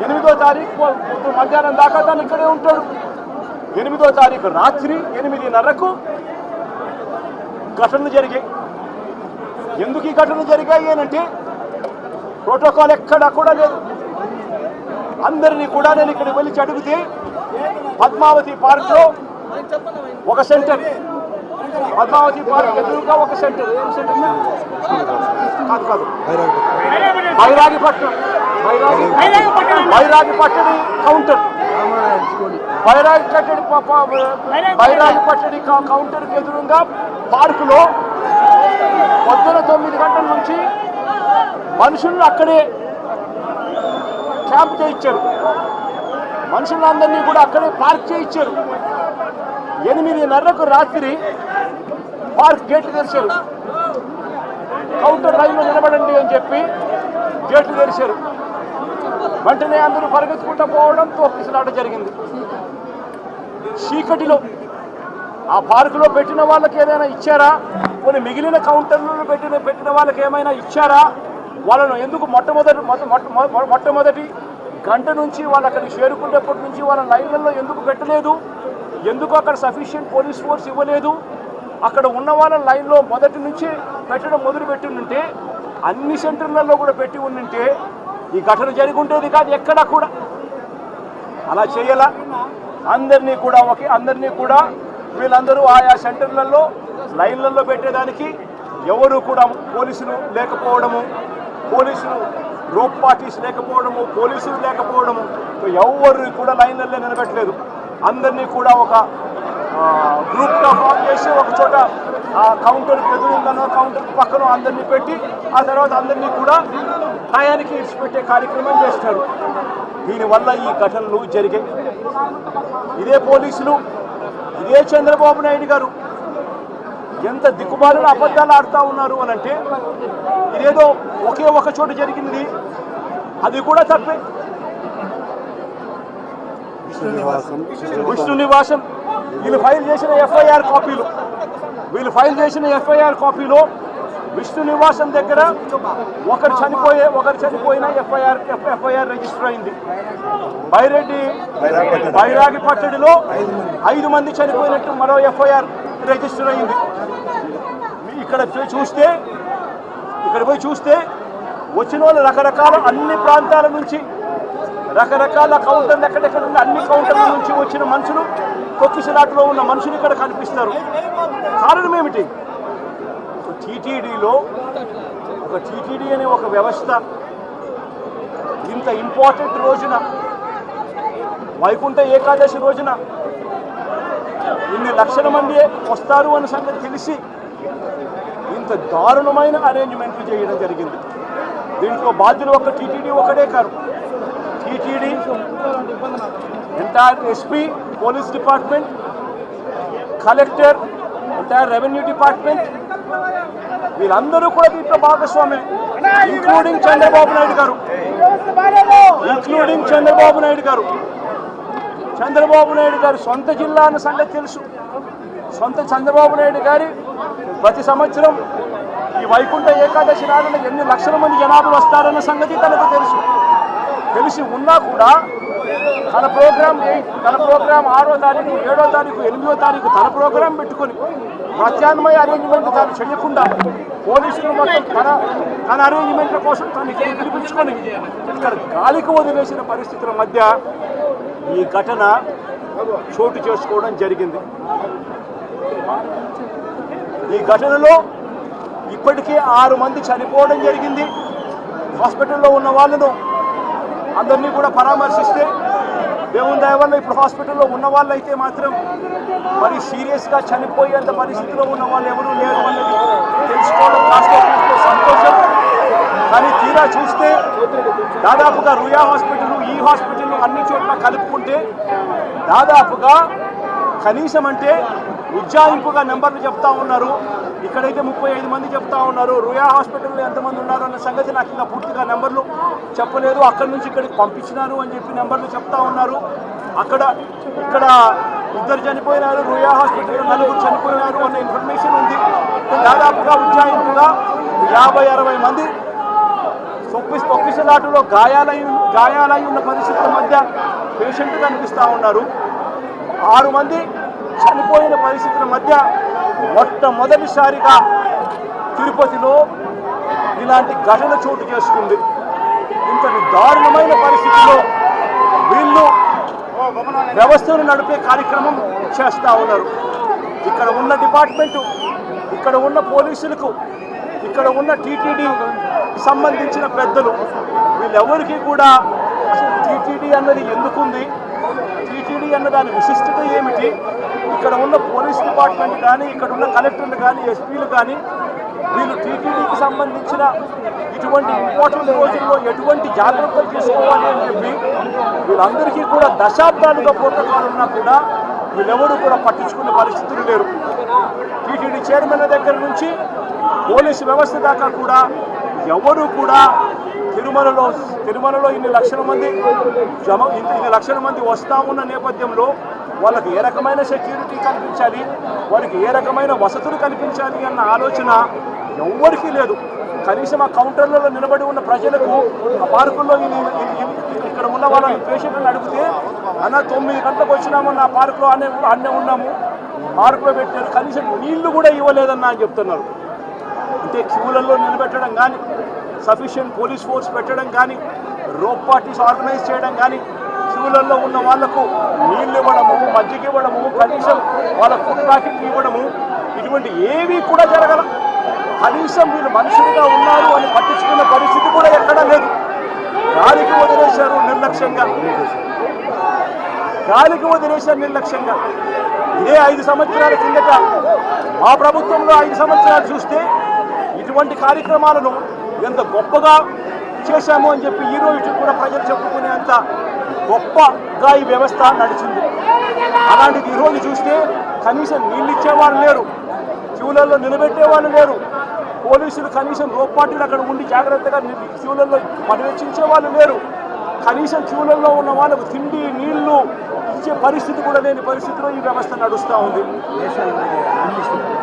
8వ తారీఖు మధ్యాహ్నం దాకా తను ఇక్కడే ఉంటాడు. 8వ తారీఖు రాత్రి 8:30కు ఘటనలు జరిగాయి. ఎందుకు ఈ ఘటనలు జరిగాయి అంటే ప్రోటోకాల్ ఎక్కడా కూడా లేదు. అందరినీ కూడా నేను ఇక్కడికి వెళ్ళి అడిగితే పద్మావతి పార్క్లో ఒక సెంటర్, పద్మావతి పార్క్ ఎదురుగా ఒక సెంటర్, ఏం సెంటర్ కాదు బైరాగిపట్నం కౌంటర్, బైరాగిపట్టడి కౌంటర్కి ఎదురుగా పార్కులో పొద్దున 9 గంటల నుంచి మనుషులను అక్కడే క్యాంప్ చేయించారు. మనుషులందరినీ కూడా అక్కడే పార్క్ చేయించారు. 8:30కు రాత్రి పార్క్ గేట్లు తెరిచారు. కౌంటర్ లైన్లో నిలబడండి అని చెప్పి గేట్లు తెరిచారు. వెంటనే అందరూ పరిగెత్తుకుంటూ పోవడం, తోపిసలాట జరిగింది. చీకటిలో ఆ పార్కులో పెట్టిన వాళ్ళకి ఏదైనా ఇచ్చారా? కొన్ని మిగిలిన కౌంటర్లలో పెట్టిన వాళ్ళకి ఏమైనా ఇచ్చారా? వాళ్ళను ఎందుకు మొట్టమొదటి గంట నుంచి వాళ్ళు అక్కడికి చేరుకునేప్పటి నుంచి వాళ్ళ లైన్లలో ఎందుకు పెట్టలేదు? ఎందుకు అక్కడ సఫిషియెంట్ పోలీస్ ఫోర్స్ ఇవ్వలేదు? అక్కడ ఉన్న వాళ్ళ లైన్లో మొదటి నుంచి పెట్టడం మొదలుపెట్టి ఉంటే, అన్ని సెంటర్లలో కూడా పెట్టి ఉంటే ఈ ఘటన జరిగి ఉండేది కాదు. ఎక్కడా కూడా అలా చేయాల. అందరినీ కూడా వీళ్ళందరూ ఆయా సెంటర్లలో లైన్లలో పెట్టేదానికి ఎవరు కూడా పోలీసులు లేకపోవడము, పోలీసులు రోప్ పార్టీస్ లేకపోవడము, పోలీసులు లేకపోవడము, ఎవరు కూడా లైన్లలో నిలబెట్టలేదు. అందరినీ కూడా ఒక గ్రూప్గా ఫామ్ చేసి ఒక చోట కౌంటర్కి ఎదురుందనో కౌంటర్కి పక్కన అందరినీ పెట్టి ఆ తర్వాత అందరినీ కూడా టయానికి ఇడిచిపెట్టే కార్యక్రమం చేస్తారు. దీనివల్ల ఈ ఘటనలు జరిగాయి. ఇదే పోలీసులు, ఇదే చంద్రబాబు నాయుడు గారు ఎంత దిక్కుమాలిన అబద్ధాలు ఆడుతూ ఉన్నారు అని అంటే, ఇదేదో ఒకే ఒక చోట జరిగింది, అది కూడా తప్పే. విష్ణు నివాసం వీళ్ళు ఫైల్ చేసిన ఎఫ్ఐఆర్ కాపీలో విష్ణు నివాసం దగ్గర ఒకరు చనిపోయిన ఎఫ్ఐఆర్ రిజిస్టర్ అయింది. బైరాగిపట్టడిలో 5 మంది చనిపోయినట్టు మరో ఎఫ్ఐఆర్ రిజిస్టర్ అయింది. ఇక్కడ పోయి చూస్తే వచ్చిన వాళ్ళు రకరకాల అన్ని ప్రాంతాల నుంచి, రకరకాల కౌంటర్లు ఎక్కడెక్కడ ఉన్న అన్ని కౌంటర్ల నుంచి వచ్చిన మనుషులు, తొక్కిసలాటలో ఉన్న మనుషులు ఇక్కడ కనిపిస్తారు. కారణం ఏమిటి? టీటీడీ అనే ఒక వ్యవస్థ ఇంత ఇంపార్టెంట్ రోజున, వైకుంఠ ఏకాదశి రోజున ఇన్ని లక్షల మంది వస్తారు అన్న సంగతి తెలిసి ఇంత దారుణమైన అరేంజ్మెంట్లు చేయడం జరిగింది. దీంట్లో బాధ్యులు ఒక టీటీడీ ఒకటే కాదు, TTD, entire SP, police department, collector, entire revenue department, వీళ్ళందరూ కూడా దీంట్లో భాగస్వామే, ఇంక్లూడింగ్ చంద్రబాబు నాయుడు గారు. చంద్రబాబు నాయుడు గారు సొంత జిల్లా అన్న సంగతి తెలుసు. చంద్రబాబు నాయుడు గారి ప్రతి సంవత్సరం ఈ వైకుంఠ ఏకాదశి నాడున ఎన్ని లక్షల మంది జనాభా వస్తారన్న సంగతి తనకు తెలిసి ఉన్నా కూడా తన ప్రోగ్రాం 6వ తారీఖు, 7వ తారీఖు, 8వ తారీఖు తన ప్రోగ్రాం పెట్టుకొని ప్రత్యామ్నాయ అరేంజ్మెంట్ తాను చేయకుండా పోలీసులు మొత్తం తన అరేంజ్మెంట్ల కోసం తను పిలిపించుకొని ఇక్కడ గాలికి వదిలేసిన పరిస్థితుల మధ్య ఈ ఘటన చోటు చేసుకోవడం జరిగింది. ఈ ఘటనలో ఇప్పటికే 6 మంది చనిపోవడం జరిగింది. హాస్పిటల్లో ఉన్న వాళ్ళను అందరినీ కూడా పరామర్శిస్తే దేవుని దయ వల్ల ఇప్పుడు హాస్పిటల్లో ఉన్న వాళ్ళు అయితే మాత్రం మరి సీరియస్గా చనిపోయేంత పరిస్థితిలో ఉన్న వాళ్ళు ఎవరూ లేరు అన్నది తెలుసుకోవడం రాష్ట్రంలో సంతోషం. కానీ తీరా చూస్తే దాదాపుగా రుయా హాస్పిటల్, ఈ హాస్పిటల్ అన్ని చోట్ల కలుపుకుంటే దాదాపుగా కనీసం అంటే ఉజ్జాయింపుగా నెంబర్లు చెప్తా ఉన్నారు. ఇక్కడైతే 35 మంది చెప్తా ఉన్నారు. రుయా హాస్పిటల్లో ఎంతమంది ఉన్నారు అన్న సంగతి నాకు ఇంకా పూర్తిగా నెంబర్లు చెప్పలేదు. అక్కడి నుంచి ఇక్కడికి పంపించినారు అని చెప్పి నెంబర్లు చెప్తా ఉన్నారు. ఇక్కడ 2 చనిపోయినారు, రుయా హాస్పిటల్లో 4 చనిపోయినారు అన్న ఇన్ఫర్మేషన్ ఉంది. దాదాపుగా ఉజ్జాయింపుగా 50-60 మంది తొక్కిసలాటలో గాయాలై ఉన్న పరిస్థితుల మధ్య పేషెంట్ కనిపిస్తూ ఉన్నారు. 6 మంది చనిపోయిన పరిస్థితుల మధ్య మొట్టమొదటిసారిగా తిరుపతిలో ఇలాంటి ఘటన చోటు చేసుకుంది. ఇంతటి దారుణమైన పరిస్థితిలో వీళ్ళు వ్యవస్థను నడిపే కార్యక్రమం చేస్తూ ఉన్నారు. ఇక్కడ ఉన్న డిపార్ట్మెంటు, ఇక్కడ ఉన్న పోలీసులకు, ఇక్కడ ఉన్న టీటీడీ సంబంధించిన పెద్దలు వీళ్ళెవరికి కూడా అసలు టీటీడీ అన్నది ఎందుకుంది, టీటీడీ అన్న దాని విశిష్టత ఏమిటి, ఇక్కడ ఉన్న పోలీస్ డిపార్ట్మెంట్ కానీ, ఇక్కడ ఉన్న కలెక్టర్లు కానీ, ఎస్పీలు కానీ వీళ్ళు టీటీడీకి సంబంధించిన ఇటువంటి ఇంపార్టెంట్ రోజుల్లో ఎటువంటి జాగ్రత్తలు తీసుకోవాలి అని చెప్పి వీళ్ళందరికీ కూడా దశాబ్దాలుగా ప్రోటోకాల్ ఉన్నా కూడా వీళ్ళెవరూ కూడా పట్టించుకునే పరిస్థితులు లేరు. టీటీడీ చైర్మన్ దగ్గర నుంచి పోలీసు వ్యవస్థ దాకా కూడా ఎవరు కూడా తిరుమలలో ఇన్ని లక్షల మంది వస్తూ ఉన్న నేపథ్యంలో వాళ్ళకి ఏ రకమైన సెక్యూరిటీ కల్పించాలి, వారికి ఏ రకమైన వసతులు కల్పించాలి అన్న ఆలోచన ఎవ్వరికీ లేదు. కనీసం ఆ కౌంటర్లలో నిలబడి ఉన్న ప్రజలకు ఆ పార్కుల్లో ఇక్కడ ఉన్న వాళ్ళ పేషెంట్లను అడిగితే అన్న 9 గంటలకు వచ్చినామన్న ఆ పార్కులో అన్నే ఉన్నాము, పార్కులో పెట్టారు, కనీసం నీళ్లు కూడా ఇవ్వలేదన్న అని చెప్తున్నారు. అంటే క్యూలలో నిలబెట్టడం కానీ, సఫిషియెంట్ పోలీస్ ఫోర్స్ పెట్టడం కానీ, రోప్ పార్టీస్ ఆర్గనైజ్ చేయడం కానీ, క్యూలలో ఉన్న వాళ్లకు నీళ్ళు ఇవ్వడము, మజ్జిగ ఇవ్వడము, కనీసం వాళ్ళ ఫుడ్ ప్యాకెట్ ఇవ్వడము, ఇటువంటి ఏవి కూడా జరగల. కనీసం వీళ్ళు మనుషులుగా ఉన్నారు అని పట్టించుకున్న పరిస్థితి కూడా ఎక్కడా లేదు. గాలికి వదిలేశారు నిర్లక్ష్యంగా. ఇదే 5 సంవత్సరాల కిందట మా ప్రభుత్వంలో 5 సంవత్సరాలు చూస్తే ఇటువంటి కార్యక్రమాలను ఎంత గొప్పగా చేశాము అని చెప్పి ఈరోజు కూడా ప్రజలు చెప్పుకునేంత గొప్పగా ఈ వ్యవస్థ నడిచింది. అలాంటిది ఈరోజు చూస్తే కనీసం నీళ్ళు ఇచ్చేవాళ్ళు లేరు, క్యూలలో నిలబెట్టేవాళ్ళు లేరు, పోలీసులు కనీసం రోప్ పార్టీలు అక్కడ ఉండి జాగ్రత్తగా క్యూలలో పర్యవేక్షించే వాళ్ళు లేరు, కనీసం క్యూలలో ఉన్న వాళ్ళకు తిండి నీళ్లు ఇచ్చే పరిస్థితి కూడా లేని పరిస్థితిలో ఈ వ్యవస్థ నడుస్తూ ఉంది.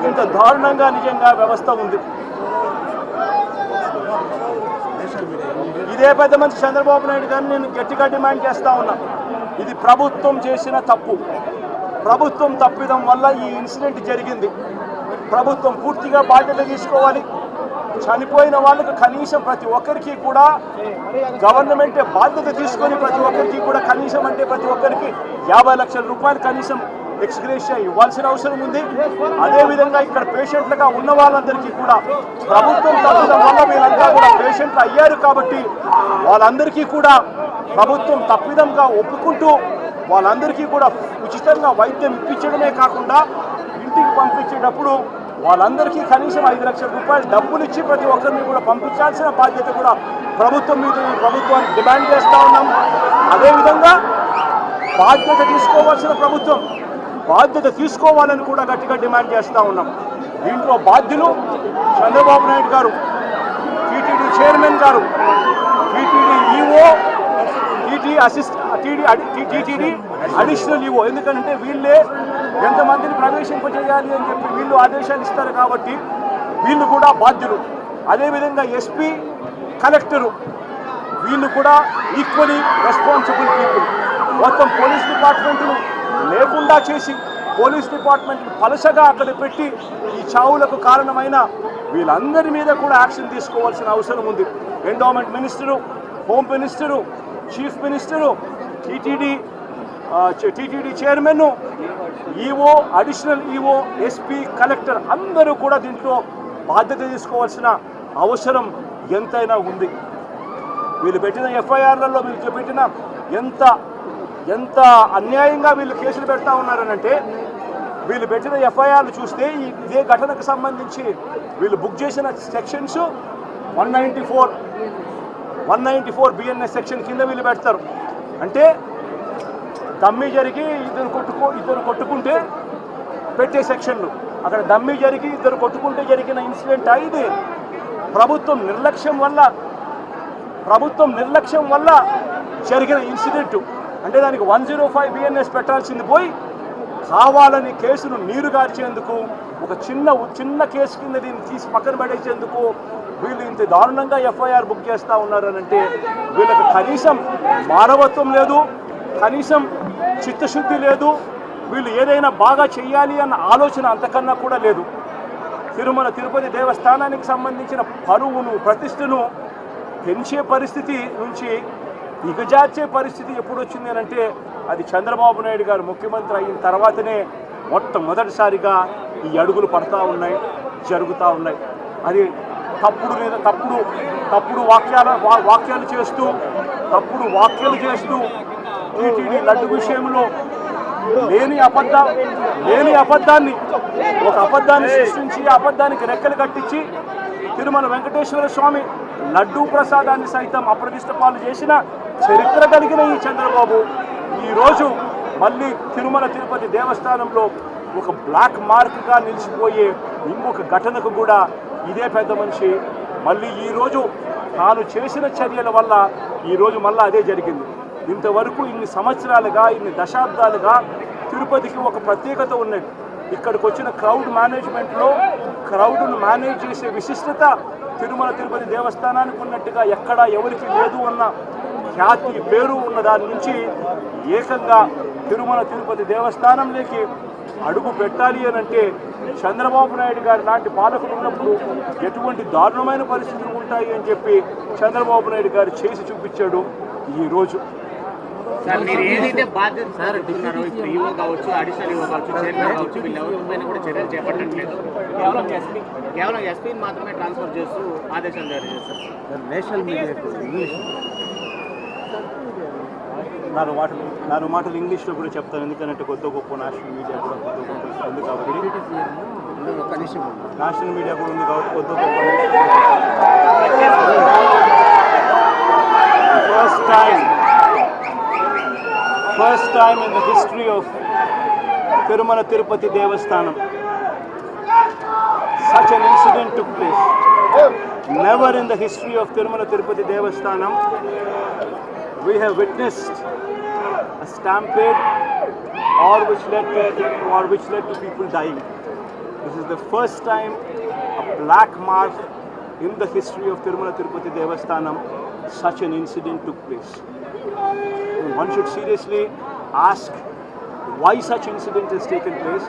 ఇంత దారుణంగా నిజంగా వ్యవస్థ ఉంది. ఇదే పెద్ద మనిషి చంద్రబాబు నాయుడు గారిని నేను గట్టిగా డిమాండ్ చేస్తూ ఉన్నా. ఇది ప్రభుత్వం చేసిన తప్పు, ప్రభుత్వం తప్పిదం వల్ల ఈ ఇన్సిడెంట్ జరిగింది. ప్రభుత్వం పూర్తిగా బాధ్యత తీసుకోవాలి. చనిపోయిన వాళ్ళకు కనీసం ప్రతి ఒక్కరికి కూడా గవర్నమెంటే బాధ్యత తీసుకొని ప్రతి ఒక్కరికి కూడా కనీసం అంటే ప్రతి ఒక్కరికి 50 లక్షల రూపాయలు కనీసం ఎక్స్గ్రేషియా ఇవ్వాల్సిన అవసరం ఉంది. అదేవిధంగా ఇక్కడ పేషెంట్లుగా ఉన్న వాళ్ళందరికీ కూడా ప్రభుత్వం తప్పిదం వల్ల వీళ్ళంతా కూడా పేషెంట్లు అయ్యారు కాబట్టి వాళ్ళందరికీ కూడా ప్రభుత్వం తప్పిదంగా ఒప్పుకుంటూ వాళ్ళందరికీ కూడా ఉచితంగా వైద్యం ఇప్పించడమే కాకుండా ఇంటికి పంపించేటప్పుడు వాళ్ళందరికీ కనీసం 5 లక్షల రూపాయలు డబ్బులు ఇచ్చి ప్రతి ఒక్కరిని కూడా పంపించాల్సిన బాధ్యత కూడా ప్రభుత్వం మీద ప్రభుత్వానికి డిమాండ్ చేస్తూ ఉన్నాం. అదేవిధంగా బాధ్యత తీసుకోవాల్సిన ప్రభుత్వం బాధ్యత తీసుకోవాలని కూడా గట్టిగా డిమాండ్ చేస్తూ ఉన్నాం. దీంట్లో బాధ్యులు చంద్రబాబు నాయుడు గారు, టీటీడీ చైర్మన్ గారు, TTD EO, TTD additional EO. ఎందుకంటే వీళ్ళే ఎంతమందిని ప్రవేశింపజేయాలి అని చెప్పి వీళ్ళు ఆదేశాలు ఇస్తారు కాబట్టి వీళ్ళు కూడా బాధ్యులు. అదేవిధంగా ఎస్పీ, కలెక్టరు వీళ్ళు కూడా ఈక్వలీ రెస్పాన్సిబుల్ పీపుల్. మొత్తం పోలీస్ డిపార్ట్మెంట్ను లేకుండా చేసి పోలీస్ డిపార్ట్మెంట్ను పలసగా అక్కడ పెట్టి ఈ చావులకు కారణమైన వీళ్ళందరి మీద కూడా యాక్షన్ తీసుకోవాల్సిన అవసరం ఉంది. Endowment minister, home minister, chief minister, TTD chairman, EO, additional EO, SP, collector అందరూ కూడా దీంట్లో బాధ్యత తీసుకోవాల్సిన అవసరం ఎంతైనా ఉంది. వీళ్ళు పెట్టిన ఎఫ్ఐఆర్లలో వీళ్ళు పెట్టిన ఎంత అన్యాయంగా వీళ్ళు కేసులు పెడతా ఉన్నారనంటే వీళ్ళు పెట్టిన ఎఫ్ఐఆర్లు చూస్తే ఇదే ఘటనకు సంబంధించి వీళ్ళు బుక్ చేసిన సెక్షన్స్ 194 బిఎన్ఎస్ సెక్షన్ కింద వీళ్ళు పెడతారు. అంటే దమ్మి జరిగి ఇద్దరు కొట్టుకుంటే పెట్టే సెక్షన్లు, అక్కడ దమ్మి జరిగి ఇద్దరు కొట్టుకుంటే జరిగిన ఇన్సిడెంట్ ఇది. ప్రభుత్వం నిర్లక్ష్యం వల్ల జరిగిన ఇన్సిడెంట్. అంటే దానికి 105 బిఎన్ఎస్ పెట్టాల్సింది పోయి కావాలని కేసును నీరు గార్చేందుకు, ఒక చిన్న కేసు కింద దీన్ని తీసి పక్కన పడేసేందుకు వీళ్ళు ఇంత దారుణంగా ఎఫ్ఐఆర్ బుక్ చేస్తూ ఉన్నారనంటే వీళ్ళకి కనీసం మానవత్వం లేదు, కనీసం చిత్తశుద్ధి లేదు, వీళ్ళు ఏదైనా బాగా చెయ్యాలి అన్న ఆలోచన అంతకన్నా కూడా లేదు. తిరుమల తిరుపతి దేవస్థానానికి సంబంధించిన పరువును ప్రతిష్టను పెంచే పరిస్థితి నుంచి దిగజార్చే పరిస్థితి ఎప్పుడు వచ్చింది అంటే అది చంద్రబాబు నాయుడు గారు ముఖ్యమంత్రి అయిన తర్వాతనే మొట్టమొదటిసారిగా ఈ అడుగులు పడతా ఉన్నాయి, జరుగుతూ ఉన్నాయి. అది తప్పుడు మీద తప్పుడు వాక్యాలు చేస్తూ టీటీడీ లడ్డు విషయంలో లేని అబద్ధాన్ని ఒక అబద్ధాన్ని సృష్టించి ఆ అబద్ధానికి రెక్కలు కట్టించి తిరుమల వెంకటేశ్వర స్వామి లడ్డూ ప్రసాదాన్ని సైతం అప్రతిష్ట పాలు చేసిన చరిత్ర కలిగిన ఈ చంద్రబాబు ఈరోజు మళ్ళీ తిరుమల తిరుపతి దేవస్థానంలో ఒక బ్లాక్ మార్క్గా నిలిచిపోయే ఇంకొక ఘటనకు కూడా ఇదే పెద్ద మనిషి మళ్ళీ ఈరోజు తాను చేసిన చర్యల వల్ల ఈరోజు మళ్ళీ అదే జరిగింది. ఇంతవరకు ఇన్ని సంవత్సరాలుగా ఇన్ని దశాబ్దాలుగా తిరుపతికి ఒక ప్రత్యేకత ఉన్నది. ఇక్కడికి వచ్చిన క్రౌడ్ మేనేజ్మెంట్లో క్రౌడ్ను మేనేజ్ చేసే విశిష్టత తిరుమల తిరుపతి దేవస్థానానికి ఉన్నట్టుగా ఎక్కడా ఎవరికి లేదు అన్న ఖ్యాతి పేరు ఉన్న దాని నుంచి ఏకంగా తిరుమల తిరుపతి దేవస్థానంలోకి అడుగు పెట్టాలి అని అంటే చంద్రబాబు నాయుడు గారు లాంటి పాలకులు ఉన్నప్పుడు ఎటువంటి దారుణమైన పరిస్థితులు ఉంటాయి అని చెప్పి చంద్రబాబు నాయుడు గారు చేసి చూపించాడు ఈరోజు. సార్ మీరు ఏదైతే బాధ్యత సార్ అంటున్నారో ఇప్పుడు ఈవో కావచ్చు, అడిషనల్ ఈవో కావచ్చు, చైర్మన్ కావచ్చు, వీళ్ళు ఎవరిపైన కూడా చర్యలు చేపట్టట్లేదు. కేవలం ఎస్పీని మాత్రమే ట్రాన్స్ఫర్ చేస్తూ ఆదేశాలు జారీ చేస్తారు. నేషనల్ మీడియాకు ఇంగ్లీష్ నాలుగు మాటలు ఇంగ్లీష్లో కూడా చెప్తాను, ఎందుకంటే కొత్త గొప్ప నేషనల్ మీడియా కూడా కొత్త గొప్ప ఉంది కాబట్టి నేషనల్ మీడియా కూడా ఉంది కాబట్టి కొత్త గొప్ప First time in the history of Tirumala Tirupati Devasthanam, such an incident took place. Never in the history of Tirumala Tirupati Devasthanam we have witnessed a stampede which led to people dying. This is the first time a black mark in the history of Tirumala Tirupati Devasthanam such an incident took place. One should seriously ask why such incident has taken place.